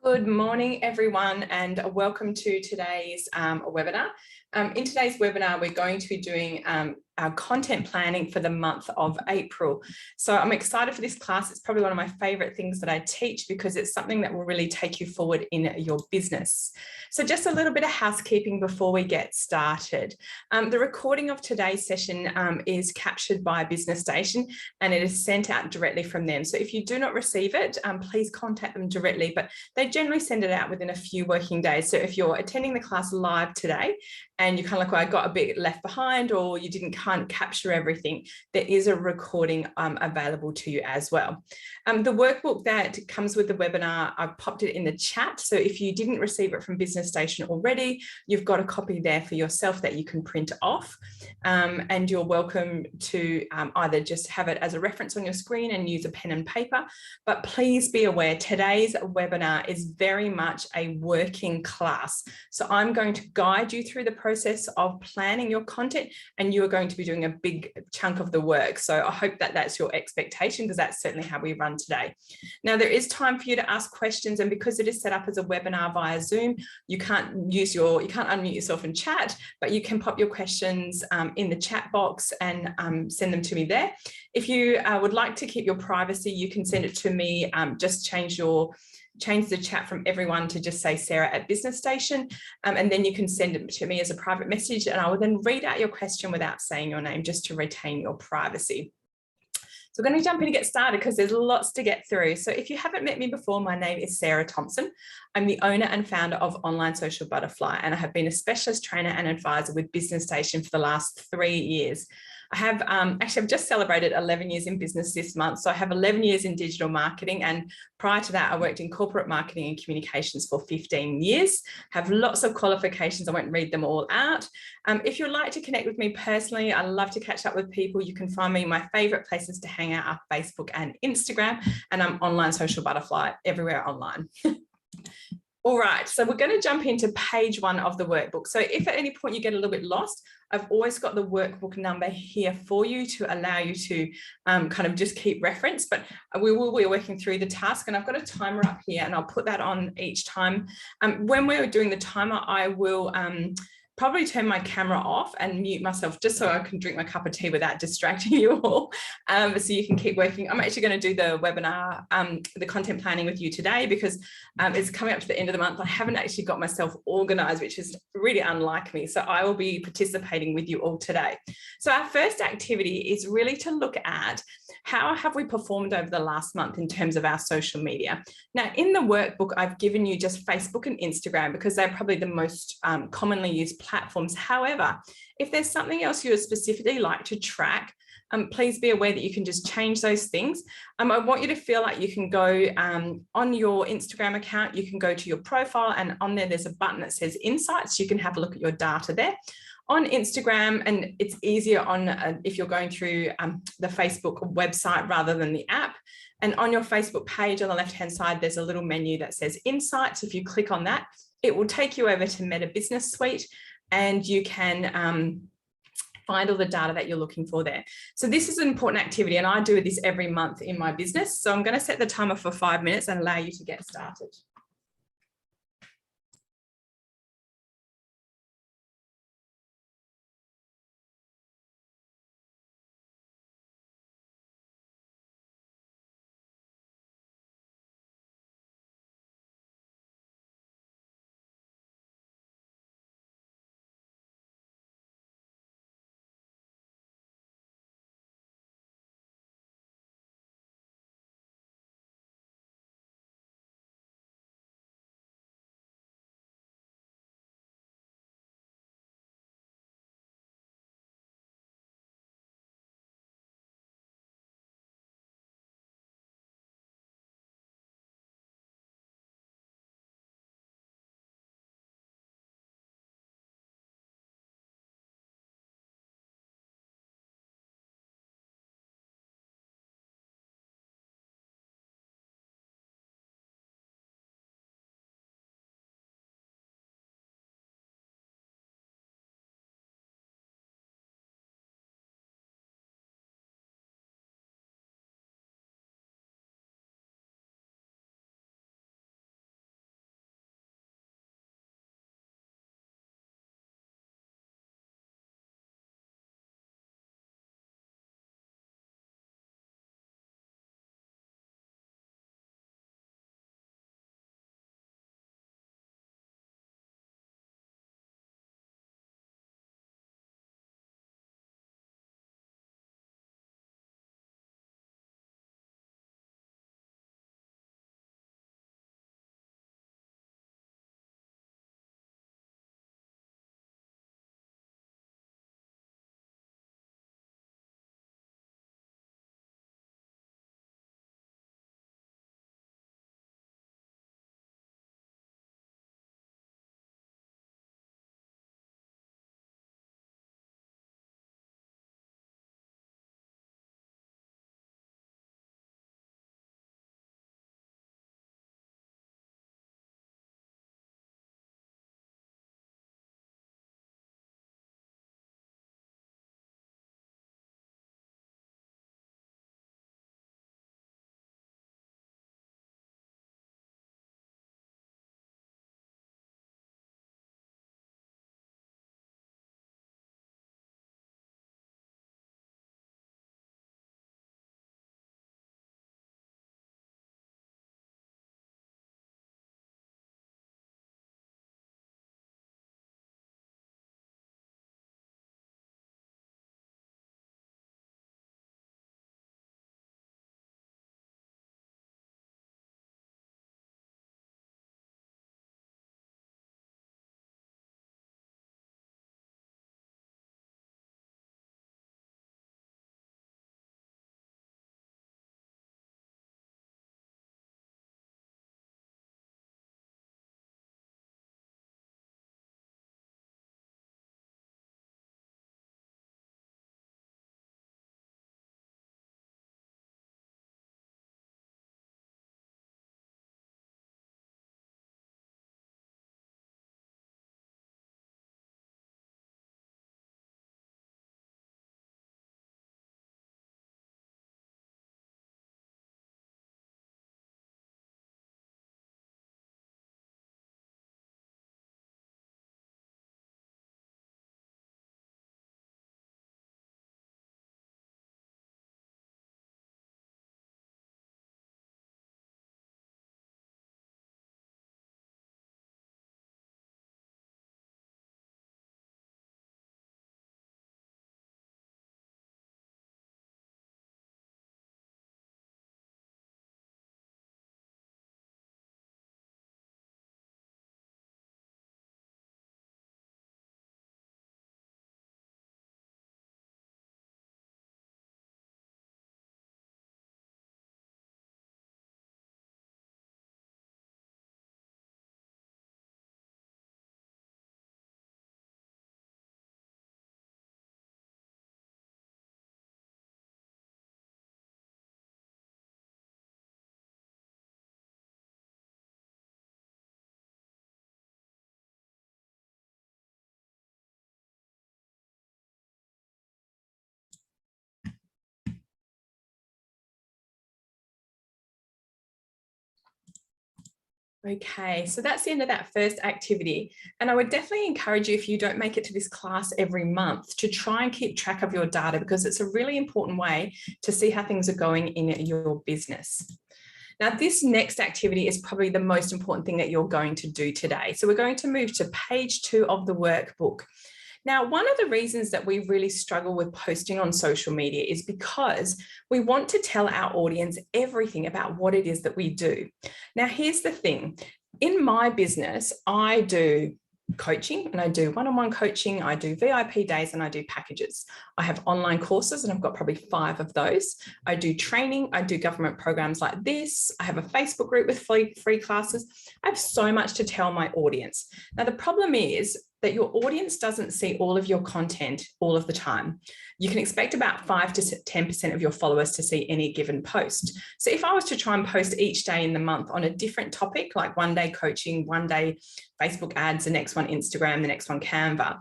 Good morning, everyone, and welcome to today's webinar. In today's webinar, we're going to be doing our content planning for the month of April. So I'm excited for this class. It's probably one of my favorite things that I teach because it's something that will really take you forward in your business. So just a little bit of housekeeping before we get started. The recording of today's session is captured by Business Station and it is sent out directly from them. So if you do not receive it, please contact them directly, but they generally send it out within a few working days. So if you're attending the class live today and you kind of like, well, I got a bit left behind or you can't capture everything, there is a recording available to you as well. The workbook that comes with the webinar, I've popped it in the chat. So if you didn't receive it from Business Station already, you've got a copy there for yourself that you can print off. And you're welcome to either just have it as a reference on your screen and use a pen and paper. But please be aware, today's webinar is very much a working class. So I'm going to guide you through the process of planning your content, and you are going to be doing a big chunk of the work. So I hope that that's your expectation, because that's certainly how we run today. Now, there is time for you to ask questions, and because it is set up as a webinar via Zoom, you can't unmute yourself and chat, but you can pop your questions in the chat box and send them to me there. If you would like to keep your privacy, you can send it to me. Just change the chat from everyone to just say Sarah at Business Station, and then you can send it to me as a private message, and I will then read out your question without saying your name, just to retain your privacy. So we're going to jump in and get started because there's lots to get through. So if you haven't met me before, my name is Sarah Thompson. I'm the owner and founder of Online Social Butterfly, and I have been a specialist trainer and advisor with Business Station for the last 3 years. I have actually, I've just celebrated 11 years in business this month. So I have 11 years in digital marketing. And prior to that, I worked in corporate marketing and communications for 15 years, have lots of qualifications. I won't read them all out. If you'd like to connect with me personally, I love to catch up with people. You can find me. My favorite places to hang out are Facebook and Instagram, and I'm Online Social Butterfly everywhere online. All right, so we're going to jump into page 1 of the workbook. So if at any point you get a little bit lost, I've always got the workbook number here for you to allow you to kind of just keep reference, but we will be working through the task, and I've got a timer up here and I'll put that on each time. When we're doing the timer, I will probably turn my camera off and mute myself just so I can drink my cup of tea without distracting you all, so you can keep working. I'm actually going to do the webinar, the content planning with you today, because it's coming up to the end of the month. I haven't actually got myself organized, which is really unlike me. So I will be participating with you all today. So our first activity is really to look at how have we performed over the last month in terms of our social media. Now, in the workbook, I've given you just Facebook and Instagram because they're probably the most commonly used platforms. However, if there's something else you would specifically like to track, please be aware that you can just change those things. I want you to feel like you can go on your Instagram account, you can go to your profile, and on there's a button that says Insights. You can have a look at your data there. On Instagram, and it's easier on if you're going through the Facebook website rather than the app. And on your Facebook page on the left-hand side, there's a little menu that says Insights. If you click on that, it will take you over to Meta Business Suite, and you can find all the data that you're looking for there. So this is an important activity, and I do this every month in my business. So I'm going to set the timer for 5 minutes and allow you to get started. Okay, so that's the end of that first activity. And I would definitely encourage you, if you don't make it to this class every month, to try and keep track of your data, because it's a really important way to see how things are going in your business. Now, this next activity is probably the most important thing that you're going to do today. So we're going to move to page 2 of the workbook. Now, one of the reasons that we really struggle with posting on social media is because we want to tell our audience everything about what it is that we do. Now, here's the thing. In my business, I do coaching and I do one-on-one coaching, I do VIP days and I do packages. I have online courses and I've got probably 5 of those. I do training, I do government programs like this. I have a Facebook group with free classes. I have so much to tell my audience. Now, the problem is that your audience doesn't see all of your content all of the time. You can expect about 5 to 10% of your followers to see any given post. So if I was to try and post each day in the month on a different topic, like one day coaching, one day Facebook ads, the next one Instagram, the next one Canva,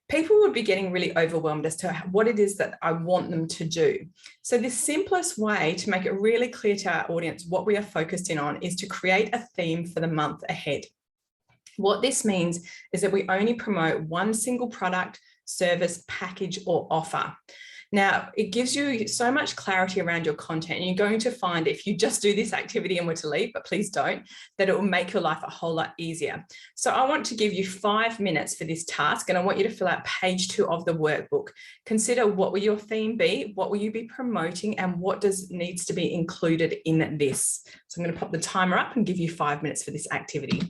people would be getting really overwhelmed as to what it is that I want them to do. So the simplest way to make it really clear to our audience what we are focused in on is to create a theme for the month ahead. What this means is that we only promote one single product, service, package, or offer. Now, it gives you so much clarity around your content, and you're going to find, if you just do this activity and were to leave, but please don't, that it will make your life a whole lot easier. So I want to give you 5 minutes for this task, and I want you to fill out page 2 of the workbook. Consider, what will your theme be? What will you be promoting? And what needs to be included in this? So I'm going to pop the timer up and give you 5 minutes for this activity.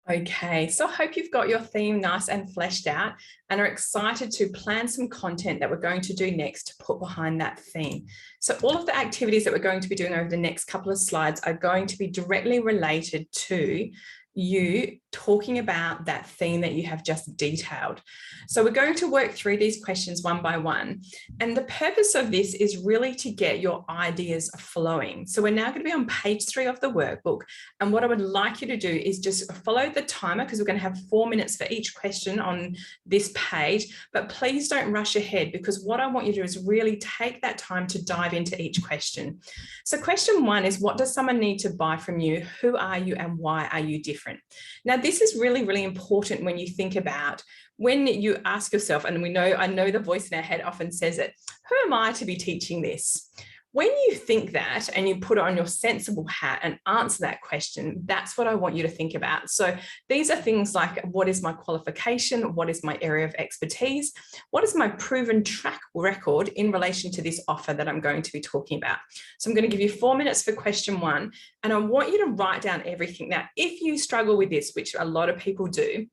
Okay, so I hope you've got your theme nice and fleshed out and are excited to plan some content that we're going to do next to put behind that theme. So all of the activities that we're going to be doing over the next couple of slides are going to be directly related to you talking about that theme that you have just detailed. So we're going to work through these questions one by one. And the purpose of this is really to get your ideas flowing. So we're now going to be on page 3 of the workbook. And what I would like you to do is just follow the timer, because we're going to have 4 minutes for each question on this page, but please don't rush ahead, because what I want you to do is really take that time to dive into each question. So question 1 is, what does someone need to buy from you? Who are you and why are you different? Now, this is really, really important when you think about when you ask yourself, and I know the voice in our head often says it, who am I to be teaching this? When you think that and you put on your sensible hat and answer that question, that's what I want you to think about. So these are things like, what is my qualification? What is my area of expertise? What is my proven track record in relation to this offer that I'm going to be talking about? So I'm going to give you 4 minutes for question 1, and I want you to write down everything. Now, if you struggle with this, which a lot of people do,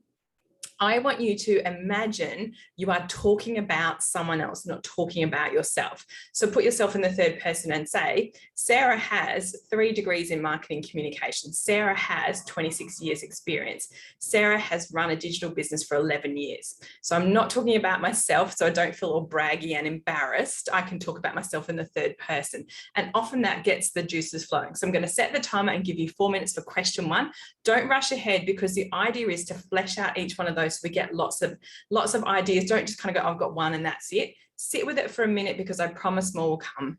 I want you to imagine you are talking about someone else, not talking about yourself. So put yourself in the third person and say, Sarah has 3 degrees in marketing communications. Sarah has 26 years experience. Sarah has run a digital business for 11 years. So I'm not talking about myself, so I don't feel all braggy and embarrassed. I can talk about myself in the third person. And often that gets the juices flowing. So I'm going to set the timer and give you 4 minutes for question 1. Don't rush ahead, because the idea is to flesh out each one of those so we get lots of ideas. Don't just kind of go, I've got one and that's it. Sit with it for a minute, because I promise more will come.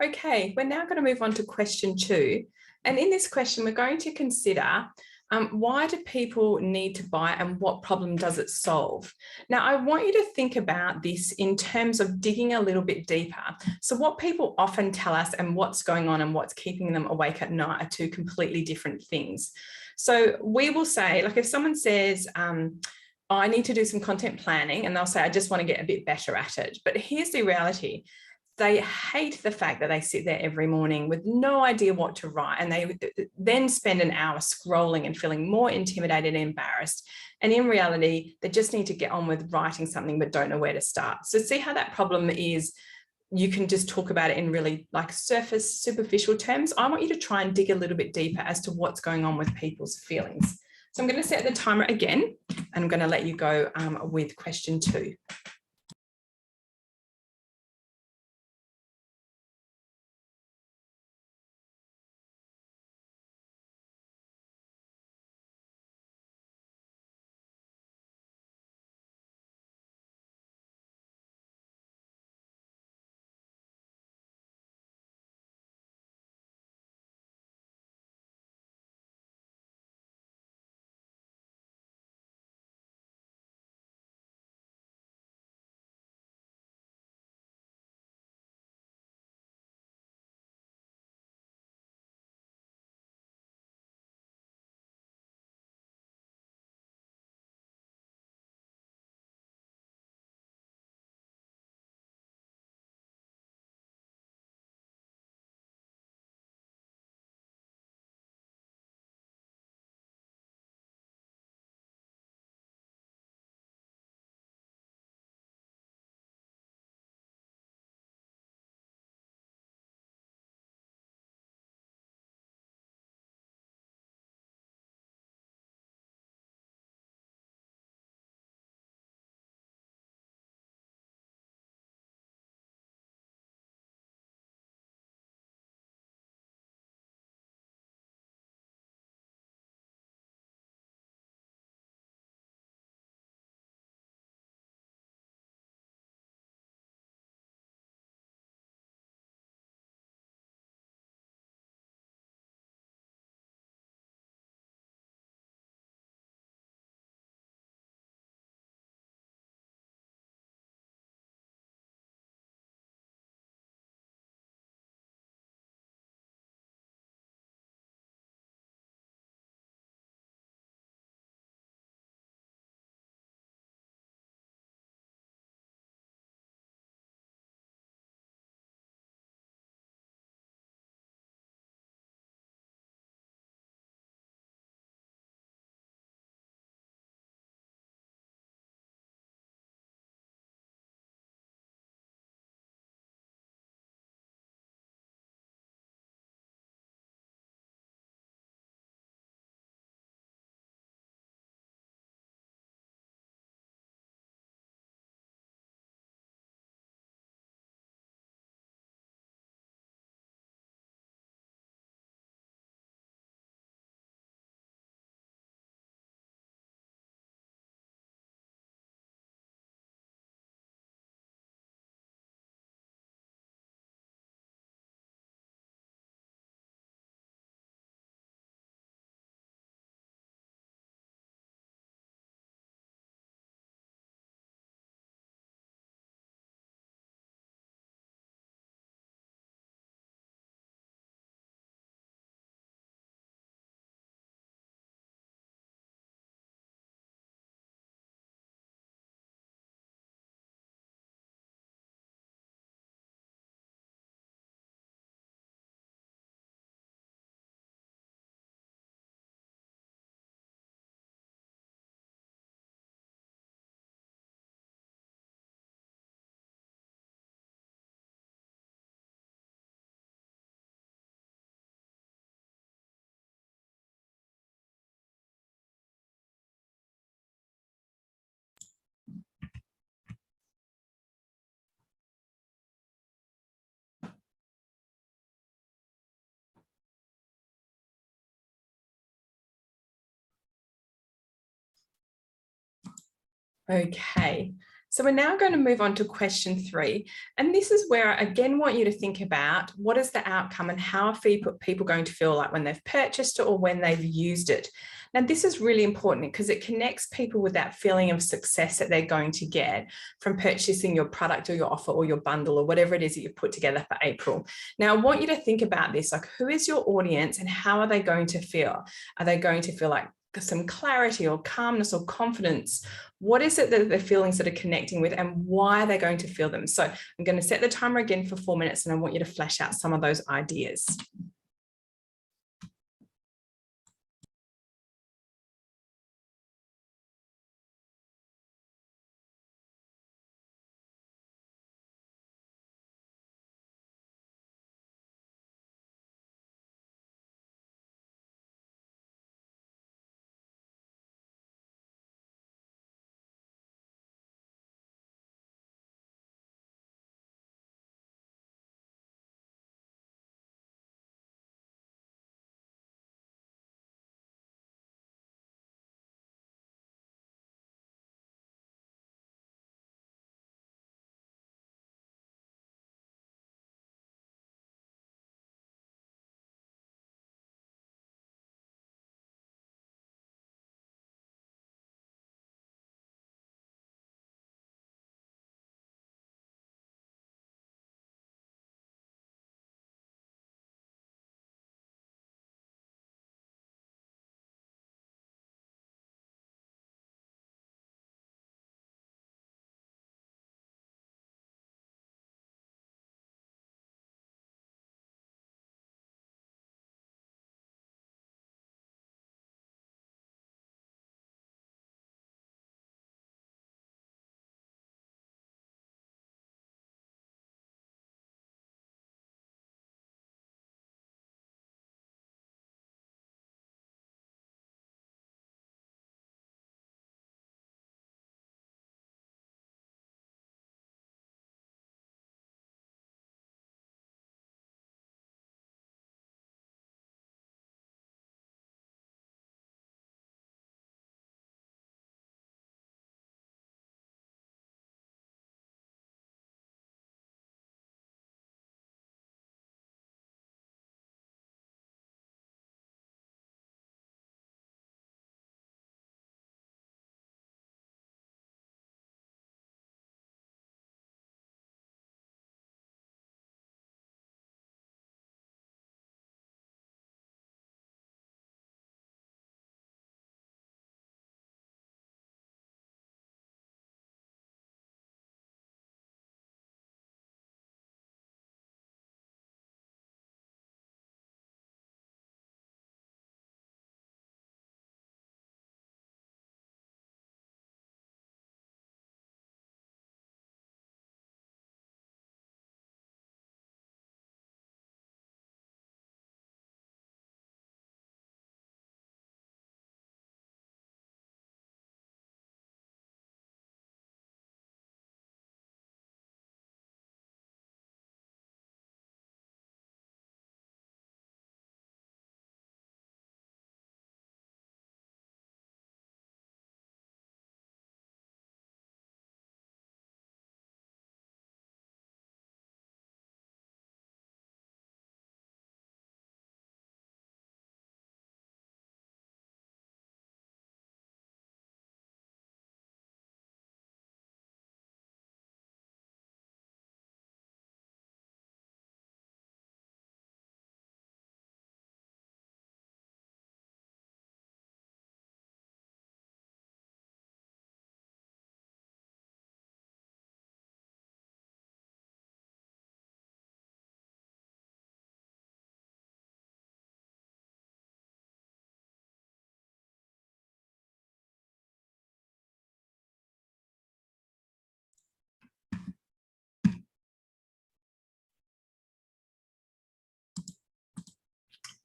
Okay, we're now going to move on to question 2. And in this question, we're going to consider why do people need to buy and what problem does it solve? Now, I want you to think about this in terms of digging a little bit deeper. So what people often tell us and what's going on and what's keeping them awake at night are two completely different things. So we will say, like if someone says, I need to do some content planning, and they'll say, I just want to get a bit better at it. But here's the reality. They hate the fact that they sit there every morning with no idea what to write, and they then spend an hour scrolling and feeling more intimidated and embarrassed. And in reality, they just need to get on with writing something but don't know where to start. So see how that problem is. You can just talk about it in really like surface, superficial terms. I want you to try and dig a little bit deeper as to what's going on with people's feelings. So I'm going to set the timer again, and I'm going to let you go with question 2. Okay, So we're now going to move on to question 3. And this is where I again want you to think about what is the outcome and how are people going to feel like when they've purchased it or when they've used it. Now, this is really important because it connects people with that feeling of success that they're going to get from purchasing your product or your offer or your bundle or whatever it is that you've put together for April. Now, I want you to think about this, like who is your audience and how are they going to feel? Are they going to feel like some clarity or calmness or confidence? What is it that the feelings that are connecting with and why are they going to feel them? So I'm going to set the timer again for 4 minutes and I want you to flesh out some of those ideas.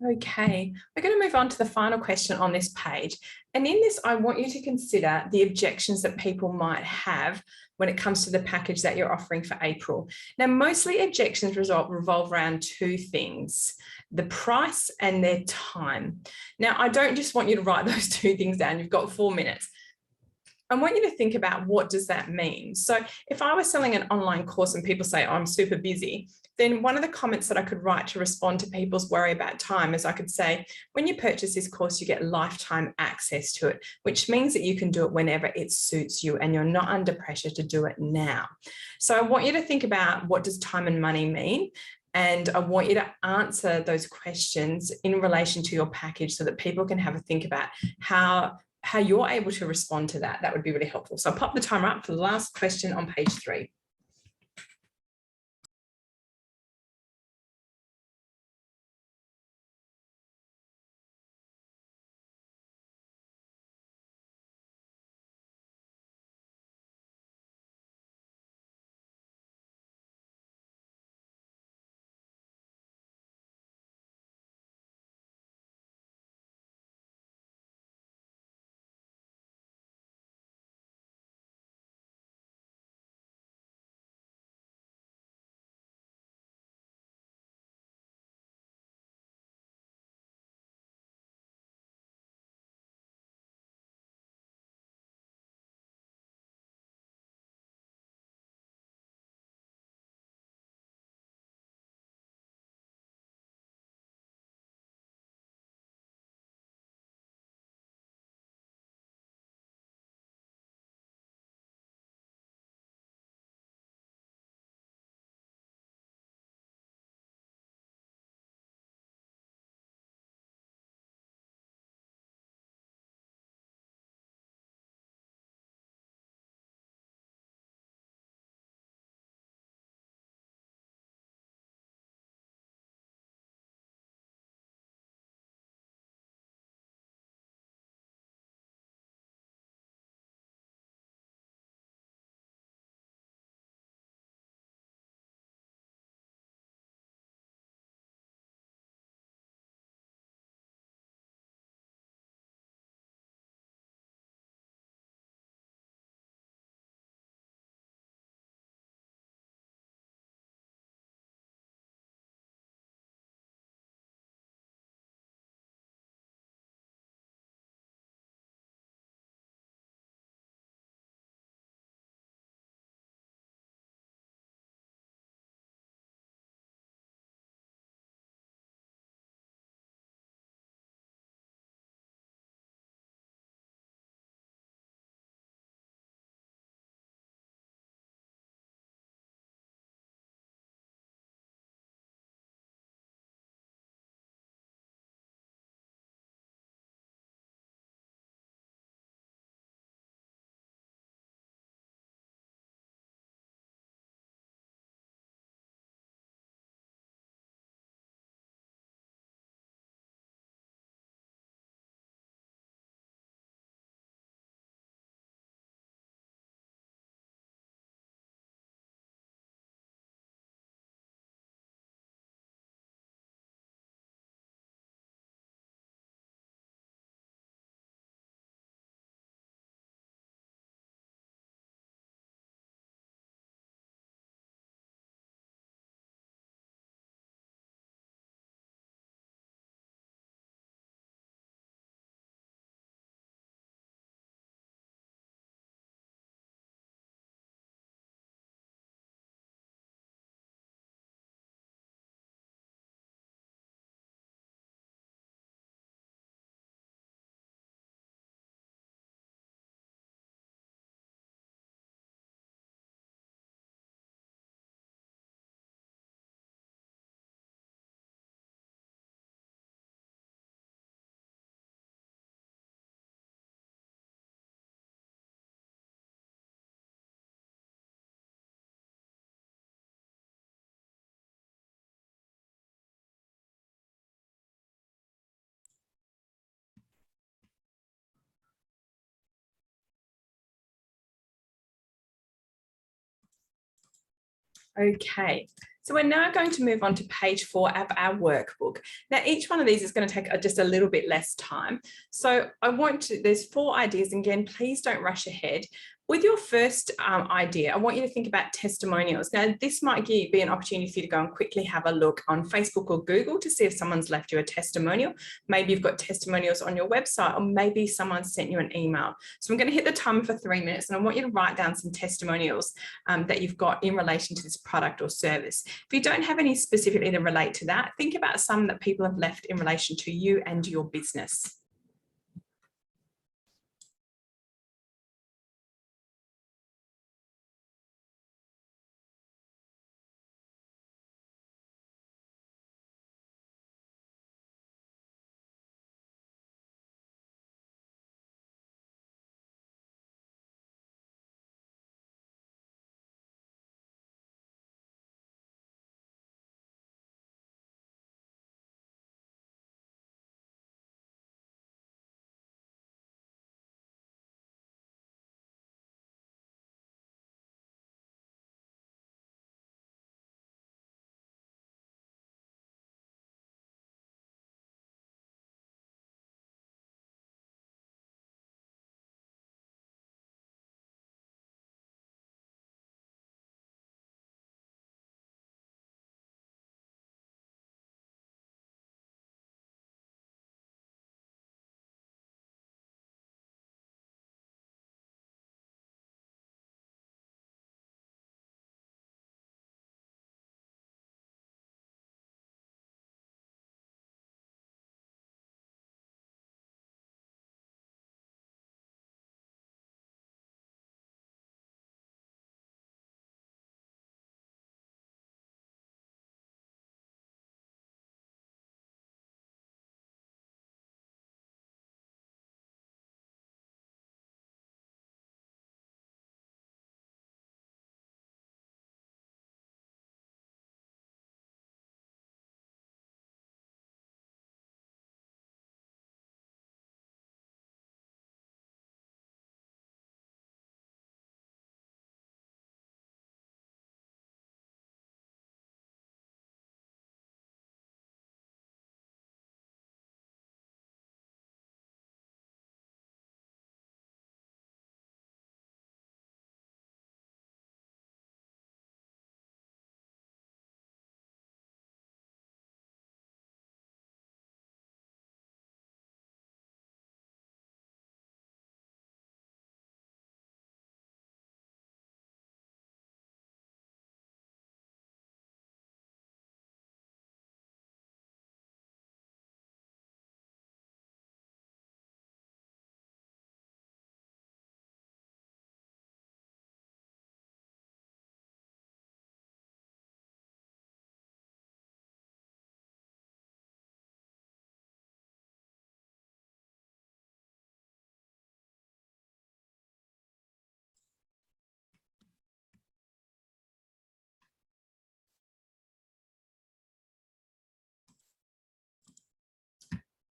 Okay, we're going to move on to the final question on this page. And in this, I want you to consider the objections that people might have when it comes to the package that you're offering for April. Now, mostly objections revolve around 2 things: the price and their time. Now, I don't just want you to write those 2 things down. You've got 4 minutes. I want you to think about, what does that mean? So if I was selling an online course and people say, oh, I'm super busy, then one of the comments that I could write to respond to people's worry about time is I could say, when you purchase this course, you get lifetime access to it, which means that you can do it whenever it suits you and you're not under pressure to do it now. So I want you to think about, what does time and money mean? And I want you to answer those questions in relation to your package so that people can have a think about how you're able to respond to that. That would be really helpful. So I'll pop the timer up for the last question on page 3. Okay, so we're now going to move on to page 4 of our workbook. Now, each one of these is going to take just a little bit less time. So there's 4 ideas. Again, please don't rush ahead. With your first idea, I want you to think about testimonials. Now, this might be an opportunity for you to go and quickly have a look on Facebook or Google to see if someone's left you a testimonial. Maybe you've got testimonials on your website, or maybe someone sent you an email. So I'm going to hit the timer for 3 minutes, and I want you to write down some testimonials that you've got in relation to this product or service. If you don't have any specifically that relate to that, think about some that people have left in relation to you and your business.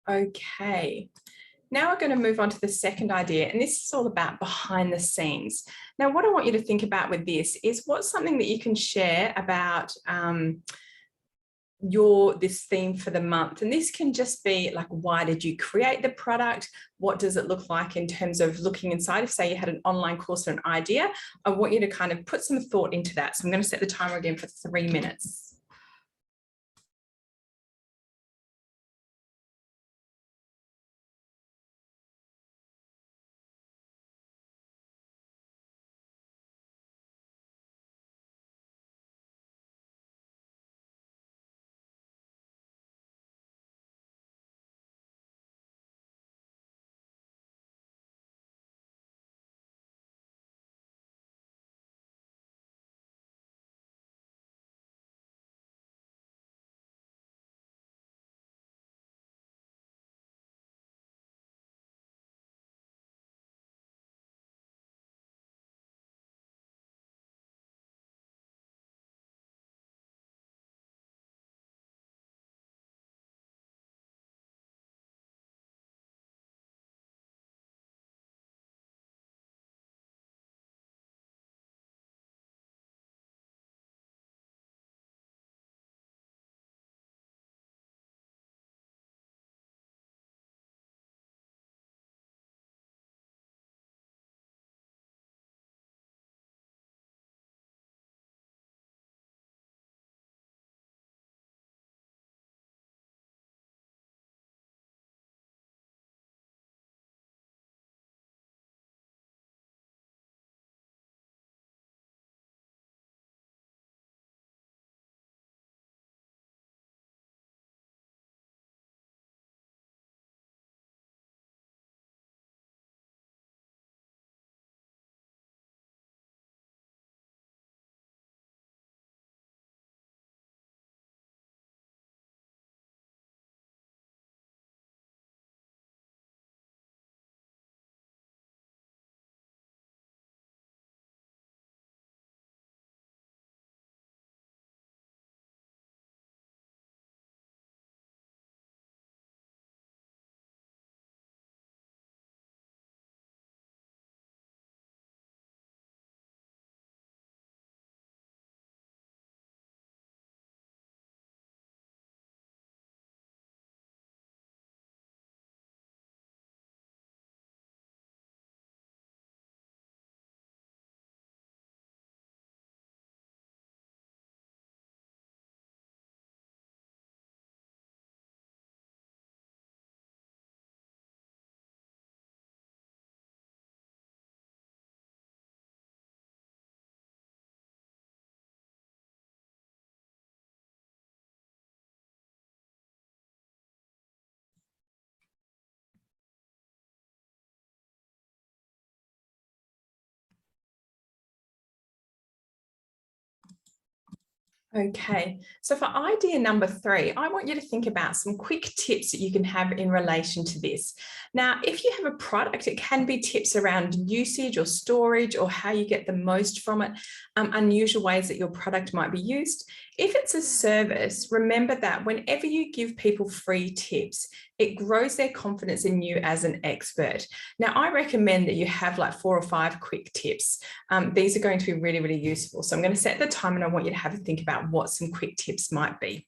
Okay. Now we're going to move on to the second idea, and this is all about behind the scenes. Now, what I want you to think about with this is what's something that you can share about this theme for the month. And this can just be like, why did you create the product? What does it look like in terms of looking inside? If say you had an online course or an idea, I want you to kind of put some thought into that. So I'm going to set the timer again for 3 minutes. Okay, so for idea number 3, I want you to think about some quick tips that you can have in relation to this. Now, if you have a product, it can be tips around usage or storage or how you get the most from it, unusual ways that your product might be used. If it's a service, remember that whenever you give people free tips, it grows their confidence in you as an expert. Now, I recommend that you have like 4 or 5 quick tips. These are going to be really, really useful. So I'm going to set the time and I want you to have a think about what some quick tips might be.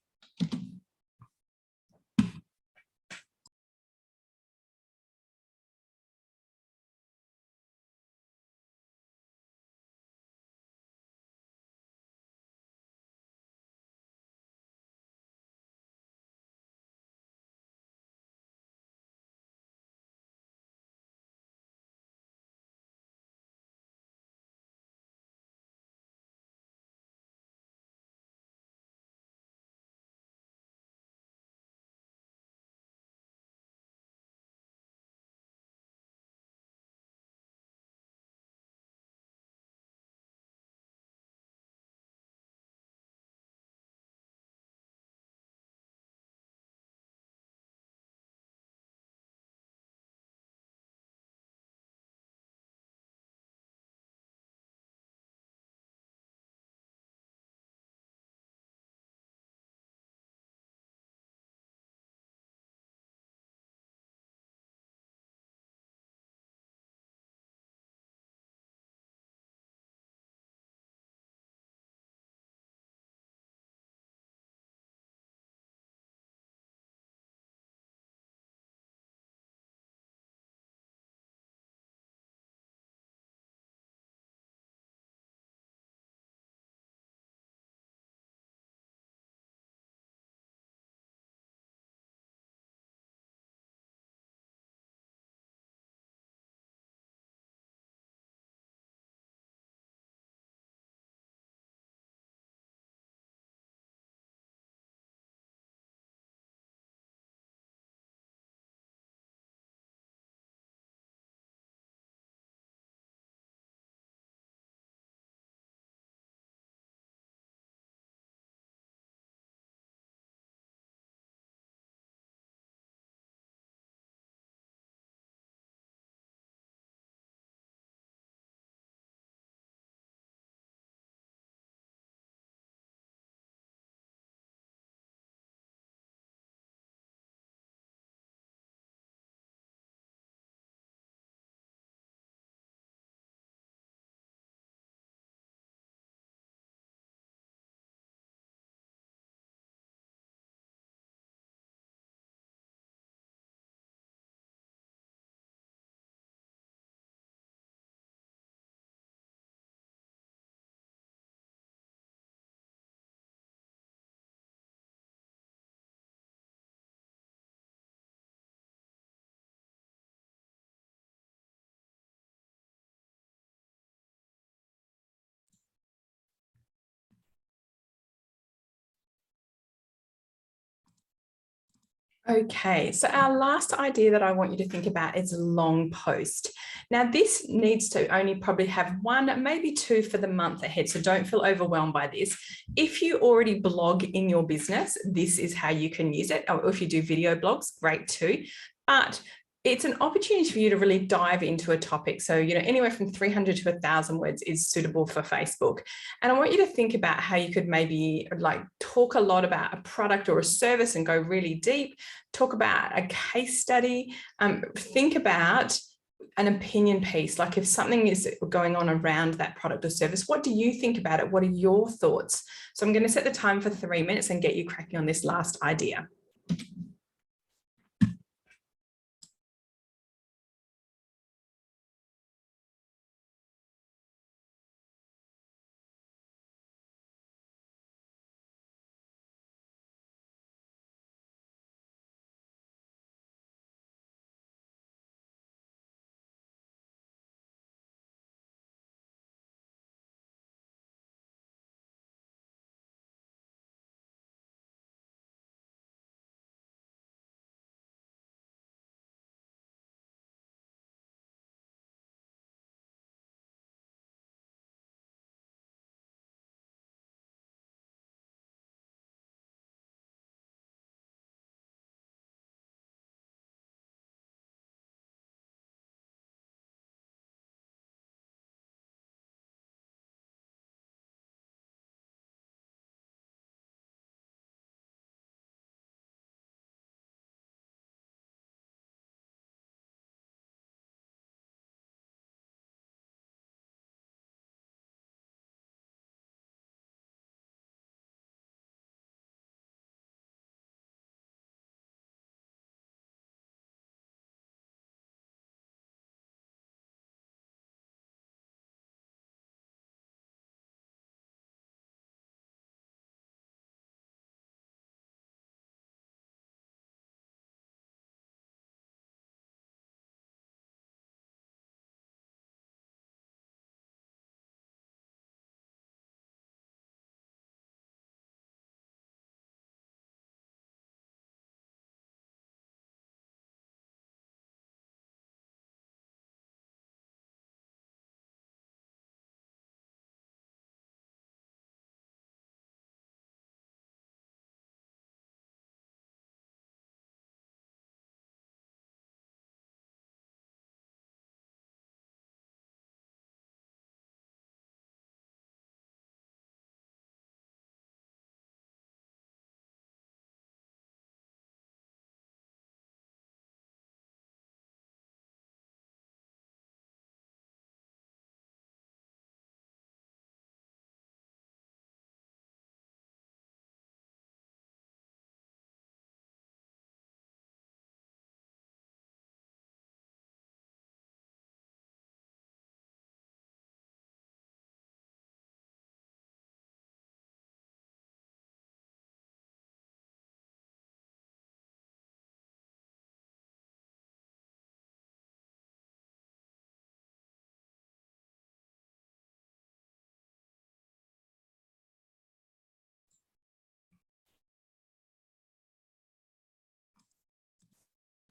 Okay, so our last idea that I want you to think about is a long post. Now, this needs to only probably have 1, maybe 2 for the month ahead, so don't feel overwhelmed by this. If you already blog in your business, this is how you can use it. Or if you do video blogs, great too. But it's an opportunity for you to really dive into a topic. So, anywhere from 300 to 1,000 words is suitable for Facebook. And I want you to think about how you could maybe talk a lot about a product or a service and go really deep, talk about a case study, think about an opinion piece. Like if something is going on around that product or service, what do you think about it? What are your thoughts? So I'm going to set the time for 3 minutes and get you cracking on this last idea.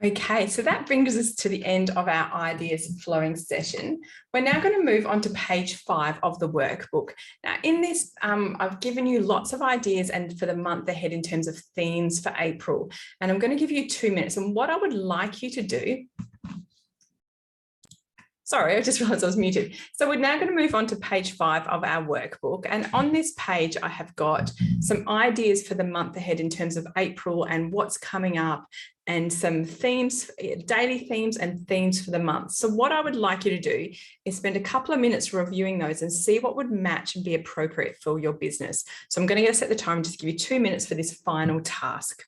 Okay, so that brings us to the end of our ideas flowing session. We're now going to move on to page 5 of the workbook. Now in this, I've given you lots of ideas and for the month ahead in terms of themes for April, and I'm going to give you 2 minutes. And what I would like you to do, sorry, I just realized I was muted. So we're now going to move on to page 5 of our workbook. And on this page, I have got some ideas for the month ahead in terms of April and what's coming up, and some themes, daily themes and themes for the month. So what I would like you to do is spend a couple of minutes reviewing those and see what would match and be appropriate for your business. So I'm going to set the time and just give you 2 minutes for this final task.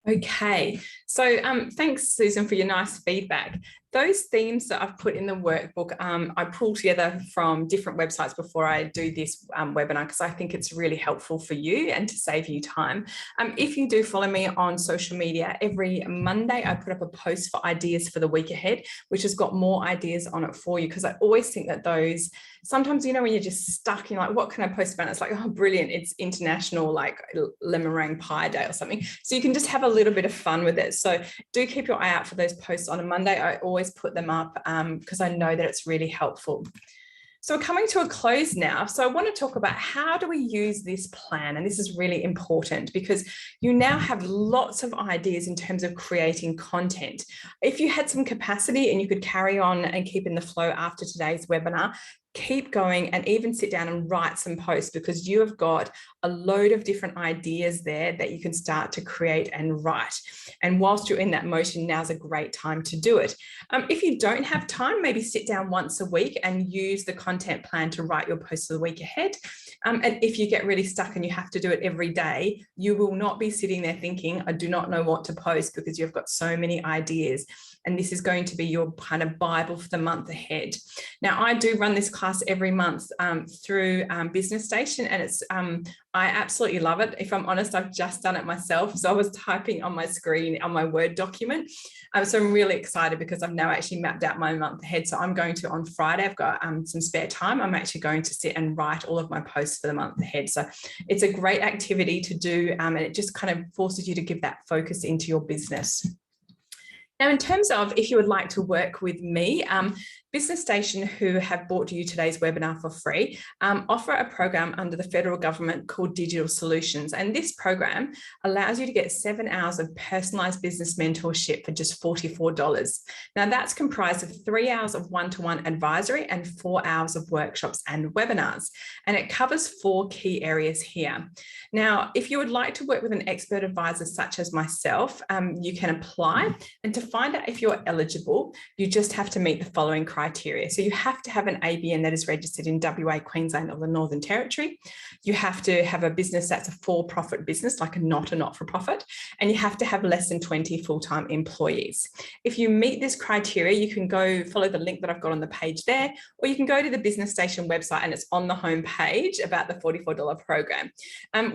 Okay, so thanks, Susan, for your nice feedback. Those themes that I've put in the workbook, I pull together from different websites before I do this webinar, because I think it's really helpful for you and to save you time. If you do follow me on social media, every Monday I put up a post for ideas for the week ahead, which has got more ideas on it for you, because I always think that those, sometimes, you know, when you're just stuck, you're like, what can I post about? It's like, oh, brilliant, it's International like lemon meringue pie day or something. So you can just have a little bit of fun with it. So do keep your eye out for those posts on a Monday. I always put them up because I know that it's really helpful. So we're coming to a close now. So I want to talk about how do we use this plan? And this is really important because you now have lots of ideas in terms of creating content. If you had some capacity and you could carry on and keep in the flow after today's webinar, keep going and even sit down and write some posts, because you have got a load of different ideas there that you can start to create and write. And whilst you're in that motion, now's a great time to do it. If you don't have time, maybe sit down once a week and use the content plan to write your posts for the week ahead. And if you get really stuck and you have to do it every day, you will not be sitting there thinking, I do not know what to post, because you've got so many ideas. And this is going to be your kind of Bible for the month ahead. Now, I do run this class every month through Business Station, and it's I absolutely love it. If I'm honest, I've just done it myself. So I was typing on my screen on my Word document. So I'm really excited because I've now actually mapped out my month ahead. So I'm going to, on Friday, I've got some spare time. I'm actually going to sit and write all of my posts for the month ahead. So it's a great activity to do, and it just kind of forces you to give that focus into your business. Now, in terms of if you would like to work with me, Business Station, who have brought you today's webinar for free, offer a program under the federal government called Digital Solutions. And this program allows you to get 7 hours of personalised business mentorship for just $44. Now that's comprised of 3 hours of one-to-one advisory and 4 hours of workshops and webinars. And it covers 4 key areas here. Now, if you would like to work with an expert advisor such as myself, you can apply. And to find out if you're eligible, you just have to meet the following criteria. So you have to have an ABN that is registered in WA, Queensland or the Northern Territory. You have to have a business that's a for-profit business, like a not-for-profit, and you have to have less than 20 full-time employees. If you meet this criteria, you can go follow the link that I've got on the page there, or you can go to the Business Station website and it's on the home page about the $44 program.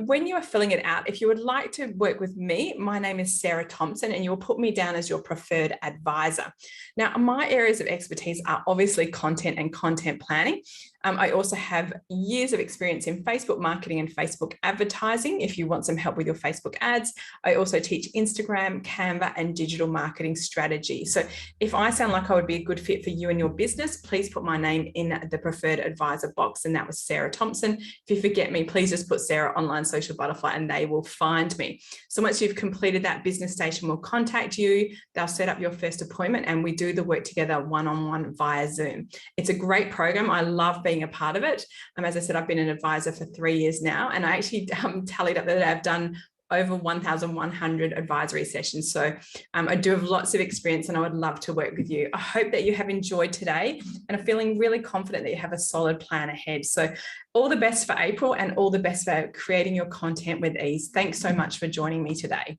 When you are filling it out, if you would like to work with me, my name is Sarah Thompson and you will put me down as your preferred advisor. Now, my areas of expertise are obviously content and content planning. I also have years of experience in Facebook marketing and Facebook advertising if you want some help with your Facebook ads. I also teach Instagram, Canva, and digital marketing strategy. So if I sound like I would be a good fit for you and your business, please put my name in the preferred advisor box, and that was Sarah Thompson. If you forget me, please just put Sarah Online Social Butterfly and they will find me. So once you've completed that, Business Station will contact you. They'll set up your first appointment and we do the work together one-on-one via Zoom. It's a great program. I love being a part of it. As I said, I've been an advisor for 3 years now, and I actually tallied up that I've done over 1,100 advisory sessions. So I do have lots of experience and I would love to work with you. I hope that you have enjoyed today and are feeling really confident that you have a solid plan ahead. So all the best for April and all the best for creating your content with ease. Thanks so much for joining me today.